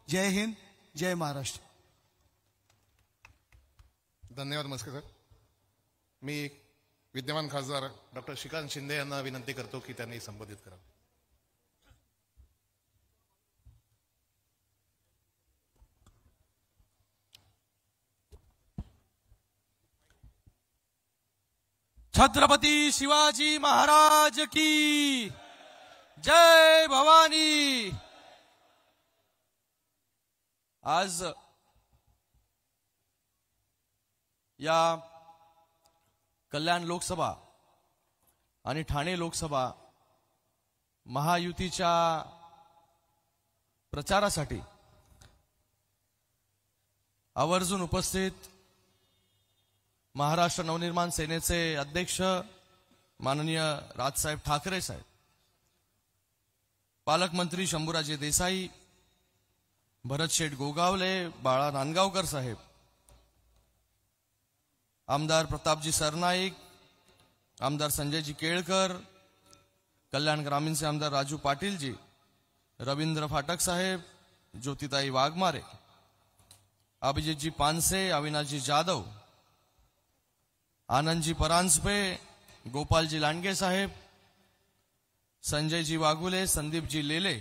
जय हिंद, जय महाराष्ट्र. धन्यवाद मस्के सर. मी विद्यमान खासदार डॉक्टर श्रीकांत शिंदे यांना विनंती करतो की त्यांनी संबोधित करावं. छत्रपती शिवाजी महाराज की जय भवानी. आज या कल्याण लोकसभा आणि ठाणे लोकसभा महायुतीच्या प्रचारासाठी आवर्जून उपस्थित महाराष्ट्र नवनिर्माण सेनेचे अध्यक्ष माननीय राजसाहेब ठाकरे साहेब, पालकमंत्री शंभूराजे देसाई, भरत शेठ गोगावले, बाळा नांदगावकर साहेब, आमदार प्रतापजी सरनाईक, आमदार संजयजी केळकर, कल्याण ग्रामीणचे आमदार राजू पाटीलजी, रवींद्र फाटक साहेब, ज्योतिताई वाघमारे, अभिजितजी पानसे, अविनाशजी जाधव, आनंदजी परांजपे, गोपालजी लांडगे साहेब, संजयजी वाघुले, संदीपजी लेले,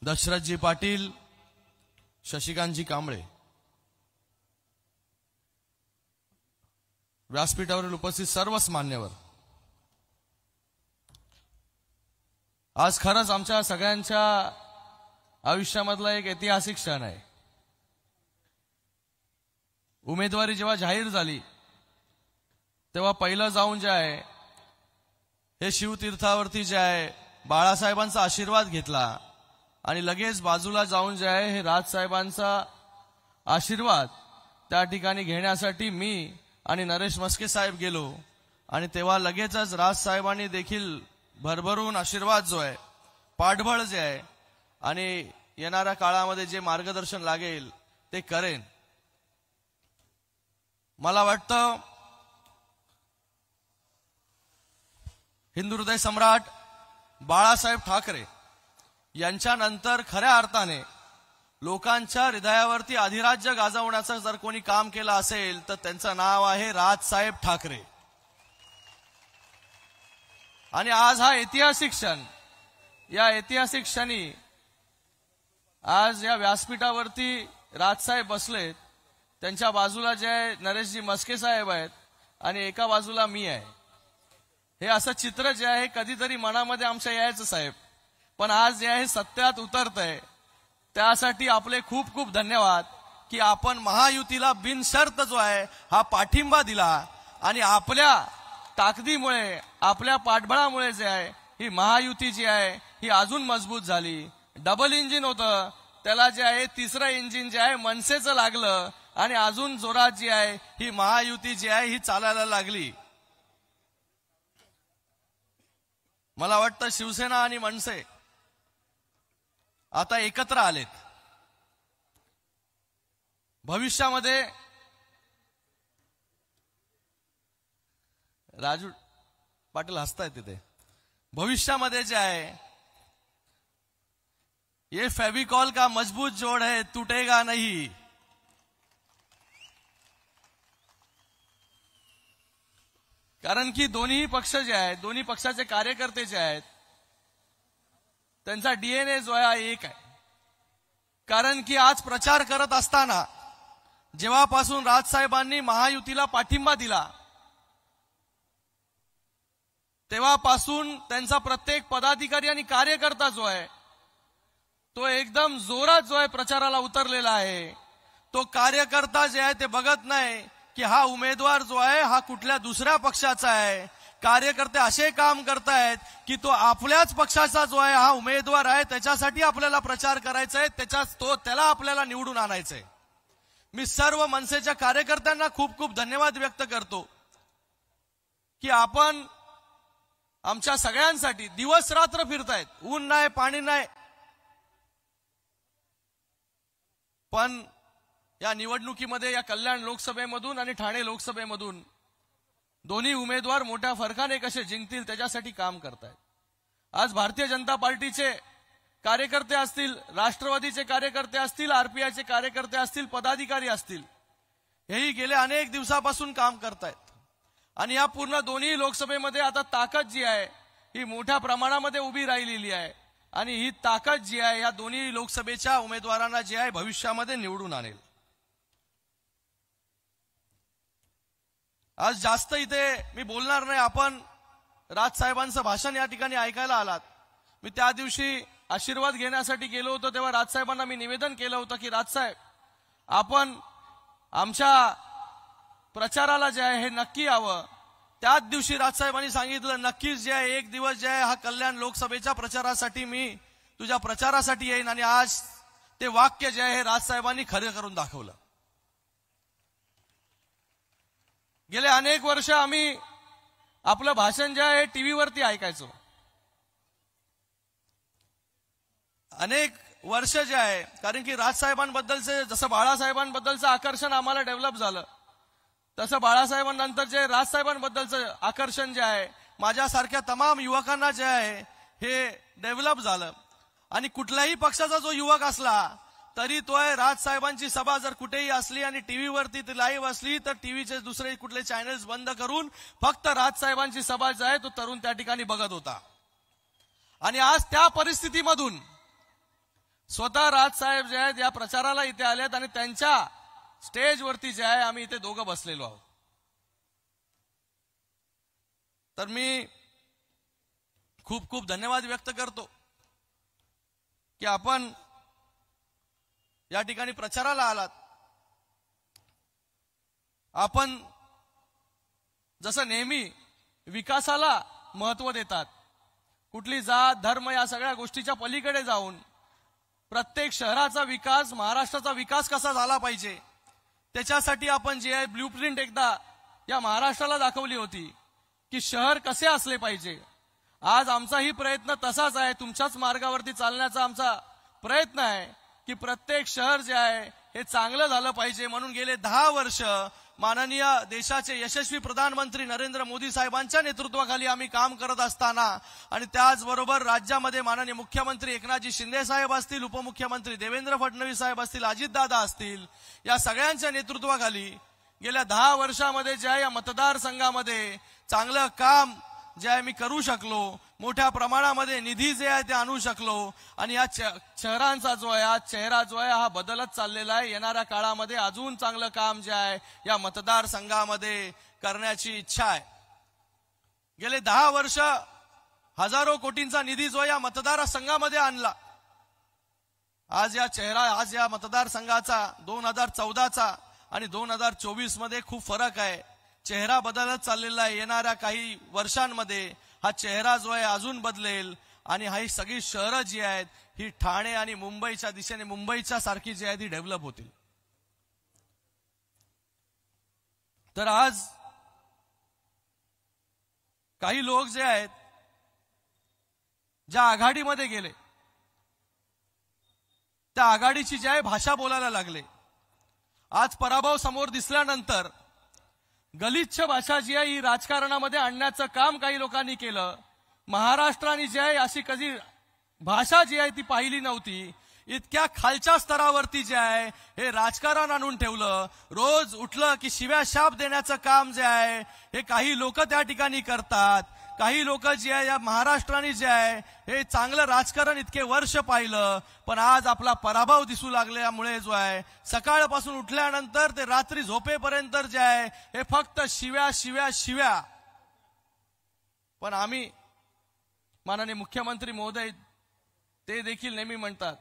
दशरथजी पाटील, शशिकांतजी कांबळे, व्यासपीठावरील उपस्थित सर्वच मान्यवर, आज खरंच आमच्या सगळ्यांच्या आयुष्यामधला एक ऐतिहासिक क्षण आहे. उमेदवारी जेव्हा जाहीर झाली तेव्हा पहिलं जाऊन जे आहे हे शिवतीर्थावरती जे आहे बाळासाहेबांचा आशीर्वाद घेतला आणि लगेच बाजूला जाऊन जे आहे हे राजसाहेबांचा आशीर्वाद त्या ठिकाणी घेण्यासाठी मी आणि नरेश मस्के साहेब गेलो आणि तेव्हा लगेचच राजसाहेबांनी देखील भरभरून आशीर्वाद जो आहे, पाठबळ जे आहे आणि येणाऱ्या काळामध्ये जे मार्गदर्शन लागेल ते करेन. मला वाटतं हिंदू हृदय सम्राट बाळासाहेब ठाकरे यांच्यानंतर खऱ्या अर्थाने लोकांच्या हृदयावरती अधिराज्य गाजवण्याचं जर कोणी काम केलं असेल तर त्यांचं नाव आहे राजसाहेब ठाकरे. आणि आज हा ऐतिहासिक क्षण, या ऐतिहासिक क्षणी आज या व्यासपीठावरती राजसाहेब बसलेत, त्यांच्या बाजूला जे आहे नरेशजी मस्के साहेब आहेत आणि एका बाजूला मी आहे. हे असं चित्र जे आहे कधीतरी मनामध्ये आमच्या यायचं साहेब, पण आज जे आहे सत्यात उतरतंय. त्यासाठी आपले खूप खूप धन्यवाद की आपण महायुतीला बिनशर्त जो आहे हा पाठिंबा दिला आणि आपल्या ताकदीमुळे, आपल्या पाठबळामुळे जे आहे ही महायुती जी आहे ही अजून मजबूत झाली. डबल इंजिन होतं, त्याला जे आहे तिसरं इंजिन जे आहे मनसेचं लागलं आणि अजून जोरात जी आहे ही महायुती जी आहे ही चालायला लागली. मला वाटतं शिवसेना आणि मनसे आता एकत्र आलेत. भविष्यामध्ये राजू पाटील हसतायत तिथे, भविष्यामध्ये जे आहे ये फेविकॉल का मजबूत जोड़ है, टूटेगा नहीं. कारण की दोन्ही पक्ष जे आहेत, दोन्ही पक्षाचे कार्यकर्ते जे आहेत त्यांचा डीएनए जो आहे एक आहे. कारण की आज प्रचार करत असताना जेव्हापासून राजसाहेबांनी महायुतीला पाठिंबा दिला तेव्हापासून त्यांचा प्रत्येक पदाधिकारी आणि कार्यकर्ता जो आहे तो एकदम जोरात जो आहे प्रचाराला उतरलेला आहे. तो कार्यकर्ता जे आहे ते बघत नाही की हा उमेदवार जो आहे हा कुठल्या दुसऱ्या पक्षाचा आहे. कार्यकर्ते असे काम करतायत की तो आपल्याच पक्षाचा जो आहे हा उमेदवार आहे त्याच्यासाठी आपल्याला प्रचार करायचा आहे, त्याला आपल्याला निवडून आणायचंय. मी सर्व मनसेच्या कार्यकर्त्यांना खूप खूप धन्यवाद व्यक्त करतो की आपण आमच्या सगळ्यांसाठी दिवस रात्र फिरतायत, ऊन नाही पाणी नाही, पण या निवडणुकीमध्ये या कल्याण लोकसभेमधून आणि ठाणे लोकसभेमधून दोन्ही उमेदवार मोठ्या फरकाने कसे जिंकतील त्याच्यासाठी काम करतायत. आज भारतीय जनता पार्टीचे कार्यकर्ते असतील, राष्ट्रवादीचे कार्यकर्ते असतील, आरपीआयचे कार्यकर्ते असतील, पदाधिकारी असतील, हेही गेल्या अनेक दिवसापासून काम करतायत. आणि या पूर्ण दोन्ही लोकसभेमध्ये आता ताकद जी आहे ही मोठ्या प्रमाणामध्ये उभी राहिलेली आहे. आणि ही ताकद जी आहे या दोन्ही लोकसभेच्या उमेदवारांना जी आहे भविष्यामध्ये निवडून आणेल. आज जास्त इथे मी बोलणार नाही. आपण राजसाहेबांचं भाषण या ठिकाणी ऐकायला आलात. मी त्या दिवशी आशीर्वाद घेण्यासाठी गेलो होतो तेव्हा राजसाहेबांना मी निवेदन केलं होतं की राजसाहेब, आपण आमच्या प्रचाराला जे आहे हे नक्की यावं. त्याच दिवशी राजसाहेबांनी सांगितलं नक्कीच जे आहे एक दिवस जे आहे हा कल्याण लोकसभेच्या प्रचारासाठी मी तुझ्या प्रचारासाठी येईन. आणि आज ते वाक्य जे आहे हे राजसाहेबांनी खरं करून दाखवलं. गेले अनेक वर्ष आम्ही आपलं भाषण जे आहे टीव्हीवरती ऐकायचो. अनेक वर्ष जे आहे, कारण की राजसाहेबांबद्दलचे जसं बाळासाहेबांबद्दलचं आकर्षण आम्हाला डेव्हलप झालं तसं बाळासाहेबांनंतर जे राजसाहेबांबद्दलचं आकर्षण जे आहे माझ्यासारख्या तमाम युवकांना जे आहे हे डेव्हलप झालं. आणि कुठल्याही पक्षाचा जो युवक असला तरी तो राजसाहेबांची सभा जर कुठेही असली आणि टीव्हीवरती ती लाईव्ह असली तर टीव्हीचे दुसरे कुठले चॅनल्स बंद करून फक्त राजसाहेबांची सभा जी आहे तो तरुण त्या ठिकाणी बघत होता. आणि आज त्या परिस्थितीमधून स्वतः राजसाहेब जे आहेत या प्रचाराला इथे आलेत आणि त्यांच्या स्टेजवरती जे आहे आम्ही इथे दोघं बसलेलो आहोत. तर मी खूप खूप धन्यवाद व्यक्त करतो की आपण या ठिकाणी प्रचाराला आलात. आपण जसं नेहमी विकासाला महत्व देतात, कुठली जात धर्म या सगळ्या गोष्टीच्या पलीकडे जाऊन प्रत्येक शहराचा विकास, महाराष्ट्राचा विकास कसा झाला पाहिजे त्याच्यासाठी आपण जे आहे ब्ल्यूप्रिंट एकदा या महाराष्ट्राला दाखवली होती की शहर कसे असले पाहिजे. आज आमचाही प्रयत्न तसाच आहे. तुमच्याच मार्गावरती चालण्याचा आमचा प्रयत्न आहे की प्रत्येक शहर जे आहे हे चांगलं झालं पाहिजे. म्हणून गेले 10 वर्ष माननीय देशाचे यशस्वी प्रधानमंत्री नरेंद्र मोदी साहेबांच्या नेतृत्वाखाली आम्ही काम करत असताना आणि त्याचबरोबर राज्यामध्ये माननीय मुख्यमंत्री एकनाथजी शिंदे साहेब असतील, उपमुख्यमंत्री देवेंद्र फडणवीस साहेब असतील, अजितदादा असतील, या सगळ्यांच्या नेतृत्वाखाली गेल्या 10 वर्षामध्ये जे आहे या मतदारसंघामध्ये चांगलं काम जे आहे मी करू शकलो. मोठ्या प्रमाणामध्ये निधी जे आहे ते आणू शकलो. आणि या शहरांचा जो आहे हा चेहरा जो आहे हा बदलत चाललेला आहे. येणाऱ्या काळामध्ये अजून चांगलं काम जे आहे या मतदारसंघामध्ये करण्याची इच्छा आहे. गेले 10 वर्ष हजारो कोटींचा निधी जो या मतदारसंघामध्ये आणला. आज या मतदारसंघाचा 2014चा आणि 2024 मध्ये खूप फरक आहे. चेहरा बदलत चाललेला आहे. येणाऱ्या काही वर्षांमध्ये हा चेहरा जो आहे अजून बदलेल आणि ही सगळी शहरं जी आहेत ही ठाणे आणि मुंबईच्या दिशेने मुंबईच्या सारखी जी आहे ती डेव्हलप होतील. तर आज काही लोक जे आहेत ज्या आघाडीमध्ये गेले त्या आघाडीची जी आहे भाषा बोलायला लागले. आज पराभव समोर दिसल्यानंतर गलिच्छ भाषा जी आहे ही राजकारणामध्ये आणण्याचं काम काही लोकांनी केलं. महाराष्ट्राने जी आहे अशी कधी भाषा जी आहे ती पाहिली नव्हती. इतक्या खालच्या स्तरावरती जे आहे हे राजकारण आणून ठेवलं. रोज उठलं की शिव्या शाप देण्याचं काम जे आहे हे काही लोक त्या ठिकाणी करतात. काही लोक जे आहे या महाराष्ट्राने जे आहे हे चांगलं राजकारण इतके वर्ष पाहिलं, पण आज आपला पराभव दिसू लागल्यामुळे जो आहे सकाळपासून उठल्यानंतर ते रात्री झोपेपर्यंत जे आहे हे फक्त शिव्या शिव्या शिव्या. पण आम्ही माननीय मुख्यमंत्री महोदय ते देखील नेहमी म्हणतात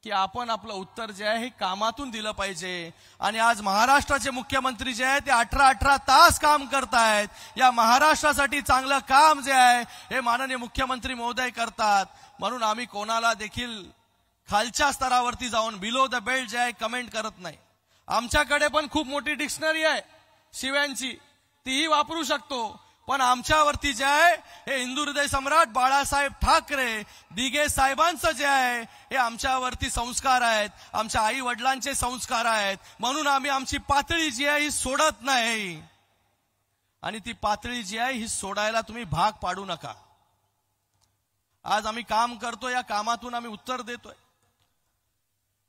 की आपण आपलं उत्तर जे आहे हे कामातून दिलं पाहिजे. आणि आज महाराष्ट्राचे मुख्यमंत्री जे आहे ते 18 तास काम करतायत. या महाराष्ट्रासाठी चांगलं काम जे आहे हे माननीय मुख्यमंत्री महोदय करतात. म्हणून आम्ही कोणाला देखील खालच्या स्तरावरती जाऊन बिलो द बेल्ट जे आहे कमेंट करत नाही. आमच्याकडे पण खूप मोठी डिक्शनरी आहे शिव्यांची, तीही वापरू शकतो. पण आमच्यावरती जे आहे हे हिंदू हृदय सम्राट बाळासाहेब ठाकरे दिघे साहेबांचं जे आहे हे आमच्यावरती संस्कार आहेत, आमच्या आई वडिलांचे संस्कार आहेत. म्हणून आम्ही आमची पातळी जी आहे ही सोडत नाही. आणि ती पातळी जी आहे ही सोडायला तुम्ही भाग पाडू नका. आज आम्ही काम करतो, या कामातून आम्ही उत्तर देतोय.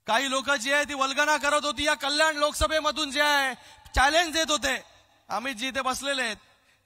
काही लोक जी आहे ती वल्गना करत होती या कल्याण लोकसभेमधून, जे आहे चॅलेंज देत होते. आम्ही जिथे बसलेले आहेत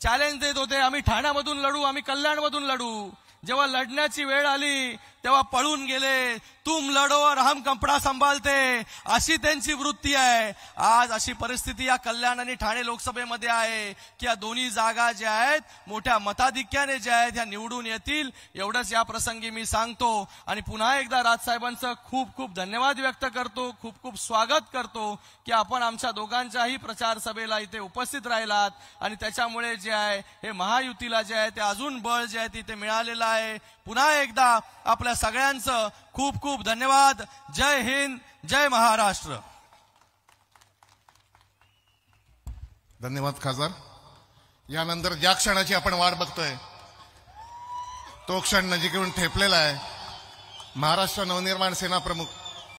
चॅलेंज देत होते, आम्ही ठाण्यामधून लढू, आम्ही कल्याणमधून लढू. जेव्हा लढण्याची वेळ आली तेव्हा पळून गेले. तुम लढो और हम कपडा संभालते, अशी त्यांची वृत्ती आहे. आज अशी परिस्थिती या कल्याण आणि ठाणे लोकसभेमध्ये आहे की या दोन्ही जागा ज्या आहेत मोठ्या मताधिक्याने ज्या आहेत ह्या निवडून येतील. एवढंच या प्रसंगी मी सांगतो आणि पुन्हा एकदा राजसाहेबांचं खूप खूप धन्यवाद व्यक्त करतो, खूप खूप स्वागत करतो की आपण आमच्या दोघांच्याही प्रचार सभेला इथे उपस्थित राहिलात आणि त्याच्यामुळे जे आहे हे महायुतीला जे आहे ते अजून बळ जे आहे तिथे मिळालेलं आहे. पुन्हा एकदा आपल्या सगळ्यांचं खूप खूप धन्यवाद. जय हिंद, जय महाराष्ट्र. धन्यवाद खासदार. यानंतर ज्या क्षणाची आपण वाट बघतोय तो क्षण नजीक येऊन ठेपलेला आहे. महाराष्ट्र नवनिर्माण सेना प्रमुख